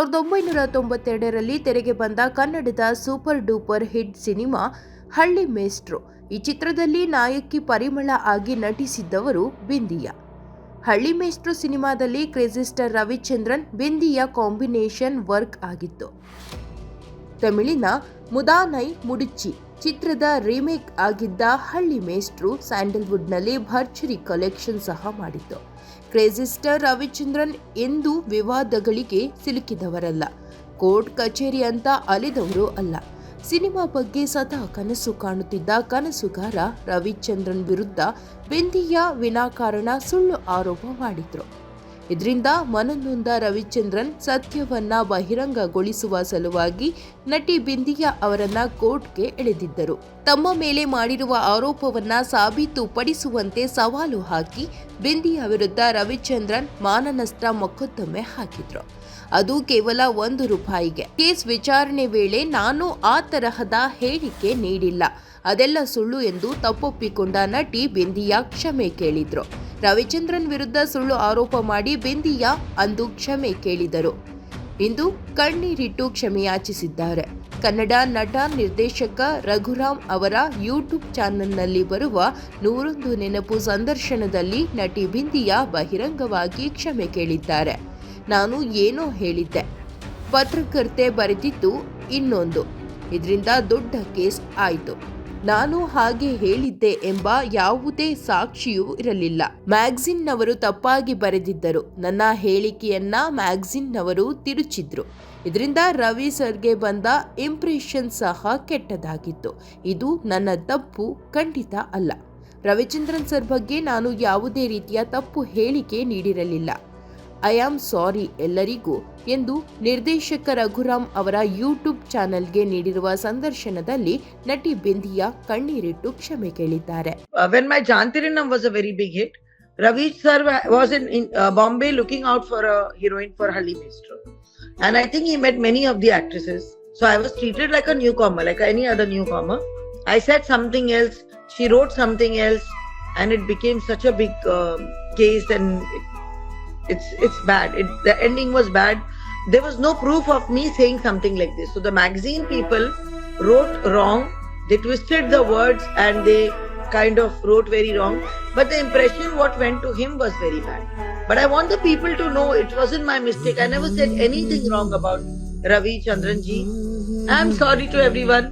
1992ರಲ್ಲಿ ತೆರೆಗೆ ಬಂದ ಕನ್ನಡದ ಸೂಪರ್ ಡೂಪರ್ ಹಿಟ್ ಸಿನಿಮಾ ಹಳ್ಳಿ ಮೇಸ್ಟ್ರು. ಈ ಚಿತ್ರದಲ್ಲಿ ನಾಯಕಿ ಪರಿಮಳ ಆಗಿ ನಟಿಸಿದ್ದವರು ಬಿಂದಿಯಾ. ಹಳ್ಳಿ ಮೇಸ್ಟ್ರು ಸಿನಿಮಾದಲ್ಲಿ crazy star Ravichandran Bindiya combination work ಆಗಿತ್ತು. ತಮಿಳಿನ ಮುದಾನೈ ಮುಡಿಚ್ಚಿ ಚಿತ್ರದ ರೀಮೇಕ್ ಆಗಿದ್ದ ಹಳ್ಳಿ ಮೇಸ್ಟ್ರು ಸ್ಯಾಂಡಲ್ವುಡ್ನಲ್ಲಿ ಭರ್ಜರಿ ಕಲೆಕ್ಷನ್ ಸಹ ಮಾಡಿತ್ತು. ಕ್ರೇಜಿ ಸ್ಟಾರ್ ರವಿಚಂದ್ರನ್ ಎಂದೂ ವಿವಾದಗಳಿಗೆ ಸಿಲುಕಿದವರಲ್ಲ, ಕೋರ್ಟ್ ಕಚೇರಿ ಅಂತ ಅಲೆದವರು ಅಲ್ಲ. ಸಿನಿಮಾ ಬಗ್ಗೆ ಸದಾ ಕನಸು ಕಾಣುತ್ತಿದ್ದ ಕನಸುಗಾರ ರವಿಚಂದ್ರನ್ ವಿರುದ್ಧ ಬಿಂದಿಯಾ ವಿನಾಕಾರಣ ಸುಳ್ಳು ಆರೋಪ ಮಾಡಿದ್ರು. ಇದರಿಂದ ಮನನೊಂದ ರವಿಚಂದ್ರನ್ ಸತ್ಯವನ್ನ ಬಹಿರಂಗಗೊಳಿಸುವ ಸಲುವಾಗಿ ನಟಿ ಬಿಂದಿಯಾ ಅವರನ್ನ ಕೋರ್ಟ್ಗೆ ಎಳೆದಿದ್ದರು. ತಮ್ಮ ಮೇಲೆ ಮಾಡಿರುವ ಆರೋಪವನ್ನ ಸಾಬೀತುಪಡಿಸುವಂತೆ ಸವಾಲು ಹಾಕಿ ಬಿಂದಿಯಾ ವಿರುದ್ಧ ರವಿಚಂದ್ರನ್ ಮಾನನಷ್ಟ ಮೊಕದ್ದಮೆ ಹಾಕಿದ್ರು. ಅದು ಕೇವಲ ₹1. ಕೇಸ್ ವಿಚಾರಣೆ ವೇಳೆ ನಾನು ಆ ತರಹದ ಹೇಳಿಕೆ ನೀಡಿಲ್ಲ, ಅದೆಲ್ಲ ಸುಳ್ಳು ಎಂದು ತಪ್ಪೊಪ್ಪಿಕೊಂಡ ನಟಿ ಬಿಂದಿಯಾ ಕ್ಷಮೆ ಕೇಳಿದ್ರು. ರವಿಚಂದ್ರನ್ ವಿರುದ್ಧ ಸುಳ್ಳು ಆರೋಪ ಮಾಡಿ ಬಿಂದಿಯಾ ಅಂದು ಕ್ಷಮೆ ಕೇಳಿದರು. ಇಂದು ಕಣ್ಣೀರಿಟ್ಟು ಕ್ಷಮೆಯಾಚಿಸಿದ್ದಾರೆ. ಕನ್ನಡ ನಟ ನಿರ್ದೇಶಕ ರಘುರಾಮ್ ಅವರ ಯೂಟ್ಯೂಬ್ ಚಾನೆಲ್ನಲ್ಲಿ ಬರುವ 101 ನೆನಪು ಸಂದರ್ಶನದಲ್ಲಿ ನಟಿ ಬಿಂದಿಯಾ ಬಹಿರಂಗವಾಗಿ ಕ್ಷಮೆ ಕೇಳಿದ್ದಾರೆ. ನಾನು ಏನೋ ಹೇಳಿದ್ದೆ, ಪತ್ರಕರ್ತೆ ಬರೆದಿದ್ದು ಇನ್ನೊಂದು, ಇದರಿಂದ ದೊಡ್ಡ ಕೇಸ್ ಆಯಿತು. ನಾನು ಹಾಗೆ ಹೇಳಿದ್ದೆ ಎಂಬ ಯಾವುದೇ ಸಾಕ್ಷಿಯೂ ಇರಲಿಲ್ಲ. ಮ್ಯಾಗಝಿನ್ನವರು ತಪ್ಪಾಗಿ ಬರೆದಿದ್ದರು. ನನ್ನ ಹೇಳಿಕೆಯನ್ನ ಮ್ಯಾಗಝಿನ್ನವರು ತಿರುಚಿದ್ರು. ಇದರಿಂದ ರವಿ ಸರ್ಗೆ ಬಂದ ಇಂಪ್ರೆಷನ್ ಸಹ ಕೆಟ್ಟದಾಗಿತ್ತು. ಇದು ನನ್ನ ತಪ್ಪು ಖಂಡಿತ ಅಲ್ಲ. ರವಿಚಂದ್ರನ್ ಸರ್ ಬಗ್ಗೆ ನಾನು ಯಾವುದೇ ರೀತಿಯ ತಪ್ಪು ಹೇಳಿಕೆ ನೀಡಿರಲಿಲ್ಲ. ಐ ಆಮ್ ಸಾರಿ ಎಲ್ಲರಿಗೂ ಎಂದು ನಿರ್ದೇಶಕ ರಘುರಾಮ್ ಅವರ ಯೂಟ್ಯೂಬ್ ಚಾನೆಲ್ಗೆ ನೀಡಿರುವ ಸಂದರ್ಶನದಲ್ಲಿ ನಟಿ ಬಿಂದಿಯಾ ಕಣ್ಣೀರಿಟ್ಟು ಕ್ಷಮೆ ಕೇಳಿದ್ದಾರೆ. When my Jantirinam was a very big hit, Ravi sir was in Bombay looking out for a heroine for Halli Maestro, and I think he met many of the actresses. So I was treated like a newcomer, like any other newcomer. I said something else, she wrote something else, and it became such a big case, and it's bad. The ending was bad. There was no proof of me saying something like this. So the magazine people wrote wrong. They twisted the words and they kind of wrote very wrong. But the impression what went to him was very bad. But I want the people to know it wasn't my mistake. I never said anything wrong about Ravi Chandran ji. I am sorry to everyone.